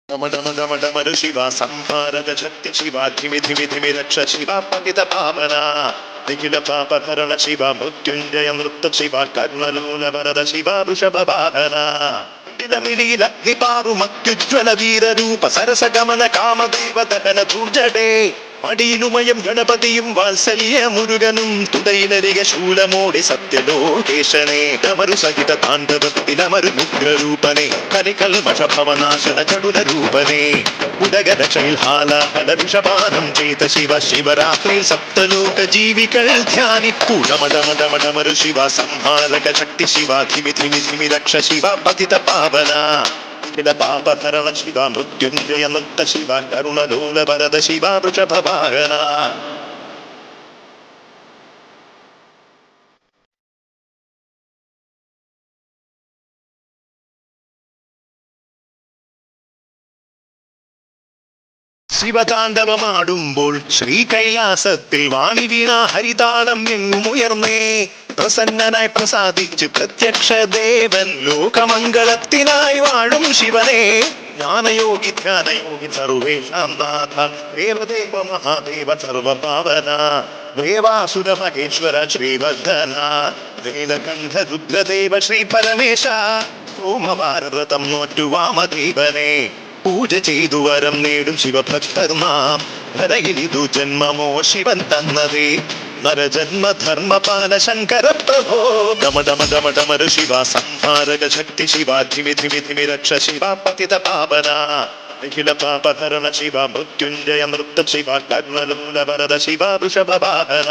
डमडमडमडमरु शिवा संहारक शक्ति शिवा धिमि धिमि धिमि रक्ष शिवा पतित पावना निखिल पापहरण शिवा मृत्युंजय नृत्त शिवा कर्मलोल वरद शिवा वृषभ वाहना ിപാറുമത്യുജ്വല വീരരൂപ സരസഗമന കാമദേവ ദഹന ദുർജടേ മടിയിലുമയം ഗണപതിയും വാത്സല്യ മുരുകനും തുടയിലരിക ശൂലമോടി സത്യലോകേശനെ കമരു സഹിത താണ്ഡവത്തിലമരു മുഗ്രൂപനെ കലികൽമഷഭവനാശന ചടുല രൂപനെ ഉദഗദക്ഷൈൽഹാലാഹല വിഷപാനം ചെയ്ത ശിവ ശിവരാത്രിയിൽ സപ്തലോക ജീവികൾ ധ്യാനിപ്പു ഡമഡമഡമഡമരു ശിവ സംഹാരക ശക്തി ശിവ ധിമി ധിമി ധിമി രക്ഷ ശിവ പതിത പാവന പാപകരണ ശിവ മൃത്യുഞ്ജയ നൃത്ത ശിവ കരുണലോല വരദ ശിവ വൃഷഭ വാഹന ശിവതാണ്ഡവമാടുമ്പോൾ ശ്രീകൈലാസത്തിൽ വാണി വീണ ഹരിതാളം എങ്ങും ഉയർന്നേ പ്രസന്നനായി പ്രസാദിച്ച് പ്രത്യക്ഷ ദേവൻ ലോകമംഗളത്തിനായി വാഴും ശിവനെ ജ്ഞാനയോഗി ധ്യാനയോഗി സർവേഷാം നാഥ ദേവദേവ മഹാദേവ സർവപാവന ദേവാസുര മഹേശ്വര ശ്രീവർദ്ധന വേദകണ്ഠ രുദ്രദേവ ശ്രീ പരമേശ സോമവാരവ്രതം നോറ്റു വാമദേവനെ പൂജ ചെയ്തു വരം നേടും ശിവഭക്തർ നാം ധരയിലിതു ജന്മമോ ശിവൻ തന്നതേ നരജന്മധർമ്മപാല ശങ്കര പ്രഭോ ഡമഡമഡമഡമരു ശിവ സംഹാരക ശക്തി ശിവ ധിമി ധിമി ധിമി രക്ഷ ശിവ പതിത പാവന നിഖില പാപഹരണ ശിവ മൃത്യുഞ്ജയ നൃത്ത ശിവ കർണലോല വരദ ശിവ വൃഷഭ വാഹന